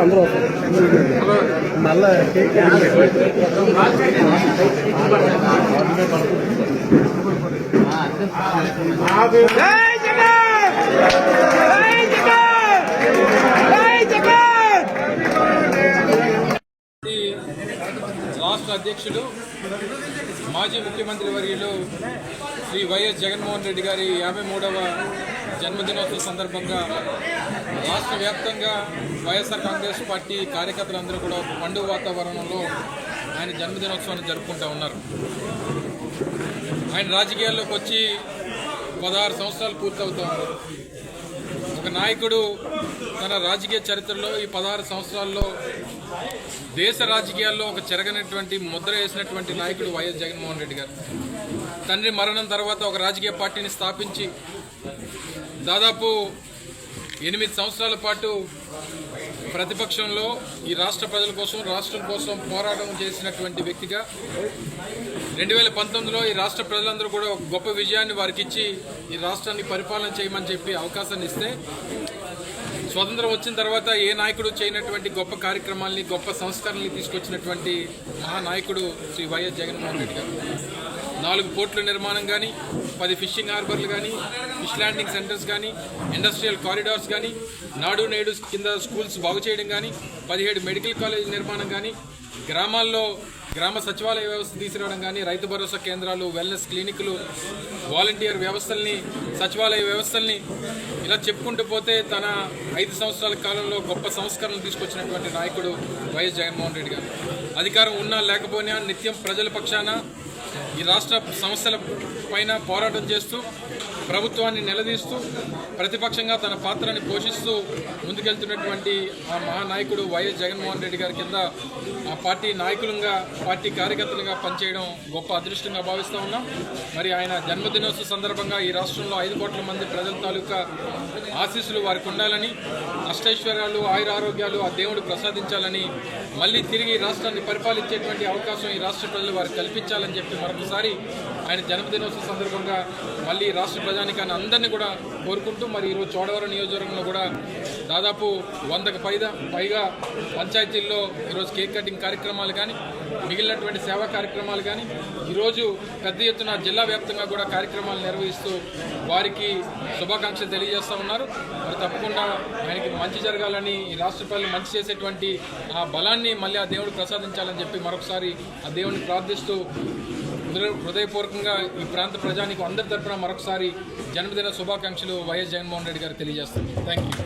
అందరూ మళ్ళా రాష్ట్ర అధ్యక్షుడు మాజీ ముఖ్యమంత్రి వర్యులు శ్రీ వైఎస్ జగన్మోహన్ రెడ్డి గారి 53వ జన్మదినోత్సవ సందర్భంగా రాష్ట్ర వ్యాప్తంగా వైఎస్ఆర్ కాంగ్రెస్ పార్టీ కార్యకర్తలందరూ కూడా పండుగ వాతావరణంలో ఆయన జన్మదినోత్సవాన్ని జరుపుకుంటూ ఉన్నారు. ఆయన రాజకీయాల్లోకి వచ్చి 16 సంవత్సరాలు పూర్తవుతూ ఉన్నారు. ఒక నాయకుడు తన రాజకీయ చరిత్రలో ఈ 16 సంవత్సరాల్లో దేశ రాజకీయాల్లో ఒక చెరగనటువంటి ముద్ర వేసినటువంటి నాయకుడు వైఎస్ జగన్మోహన్ రెడ్డి గారు. తండ్రి మరణం తర్వాత ఒక రాజకీయ పార్టీని స్థాపించి దాదాపు 8 సంవత్సరాల పాటు ప్రతిపక్షంలో ఈ రాష్ట్ర ప్రజల కోసం, రాష్ట్రం కోసం పోరాటం చేసినటువంటి వ్యక్తిగా 2019లో ఈ రాష్ట్ర ప్రజలందరూ కూడా ఒక గొప్ప విజయాన్ని వారికి ఇచ్చి ఈ రాష్ట్రాన్ని పరిపాలన చేయమని చెప్పి అవకాశాన్ని ఇస్తే, స్వతంత్రం వచ్చిన తర్వాత ఏ నాయకుడు చేయనటువంటి గొప్ప కార్యక్రమాల్ని, గొప్ప సంస్కరణల్ని తీసుకొచ్చినటువంటి మహానాయకుడు శ్రీ వైఎస్ జగన్మోహన్ రెడ్డి గారు. 4 పోర్టుల నిర్మాణం కానీ, 10 ఫిషింగ్ హార్బర్లు కానీ, ఫిష్ ల్యాండింగ్ సెంటర్స్ కానీ, ఇండస్ట్రియల్ కారిడార్స్ కానీ, నాడు నేడు కింద స్కూల్స్ బాగు చేయడం కానీ, 17 మెడికల్ కాలేజ్ నిర్మాణం కానీ, గ్రామాల్లో గ్రామ సచివాలయ వ్యవస్థ తీసుకురావడం కానీ, రైతు భరోసా కేంద్రాలు, వెల్నెస్ క్లినిక్లు, వాలంటీర్ వ్యవస్థల్ని, సచివాలయ వ్యవస్థల్ని ఇలా చెప్పుకుంటూ పోతే తన 5 సంవత్సరాల కాలంలో గొప్ప సంస్కరణలు తీసుకొచ్చినటువంటి నాయకుడు వైఎస్ జగన్మోహన్ రెడ్డి గారు. అధికారం ఉన్నా లేకపోయినా నిత్యం ప్రజల పక్షాన ఈ రాష్ట్ర సమస్యల పైన పోరాటం చేస్తూ, ప్రభుత్వాన్ని నిలదీస్తూ, ప్రతిపక్షంగా తన పాత్రని పోషిస్తూ ముందుకెళ్తున్నటువంటి ఆ మహానాయకుడు వైఎస్ జగన్మోహన్ రెడ్డి గారి కింద ఆ పార్టీ నాయకులుగా, పార్టీ కార్యకర్తలుగా పనిచేయడం గొప్ప అదృష్టంగా భావిస్తూ ఉన్నాం. మరి ఆయన జన్మదినోత్సవ సందర్భంగా ఈ రాష్ట్రంలో 5 కోట్ల మంది ప్రజల తాలూకా ఆశీస్సులు వారికి ఉండాలని, అష్టైశ్వర్యాలు, ఆయురారోగ్యాలు ఆ దేవుడు ప్రసాదించాలని, మళ్ళీ తిరిగి రాష్ట్రాన్ని పరిపాలించేటువంటి అవకాశం ఈ రాష్ట్ర ప్రజలు వారికి కల్పించాలని చెప్పి మరొకసారి ఆయన జన్మదినోత్సవ సందర్భంగా మళ్ళీ రాష్ట్ర ప్రజానికాన్ని అందరినీ కూడా కోరుకుంటూ, మరి ఈరోజు చోడవరం నియోజకవర్గంలో కూడా దాదాపు 100కు పైగా పంచాయతీల్లో ఈరోజు కేక్ కటింగ్ కార్యక్రమాలు కానీ, మిగిలినటువంటి సేవా కార్యక్రమాలు కానీ, ఈరోజు పెద్ద ఎత్తున జిల్లా వ్యాప్తంగా కూడా కార్యక్రమాలు నిర్వహిస్తూ వారికి శుభాకాంక్షలు తెలియజేస్తూ ఉన్నారు. మరి తప్పకుండా ఆయనకి మంచి జరగాలని, ఈ రాష్ట్ర ప్రజలు మంచి చేసేటువంటి ఆ బలాన్ని మళ్ళీ ఆ దేవుడు ప్రసాదించాలని చెప్పి మరొకసారి ఆ దేవుడిని ప్రార్థిస్తూ హృదయపూర్వకంగా ఈ ప్రాంత ప్రజానికి అందరి తరఫున మరొకసారి జన్మదిన శుభాకాంక్షలు వైఎస్ జగన్మోహన్ రెడ్డి గారు తెలియజేస్తారు. Thank you.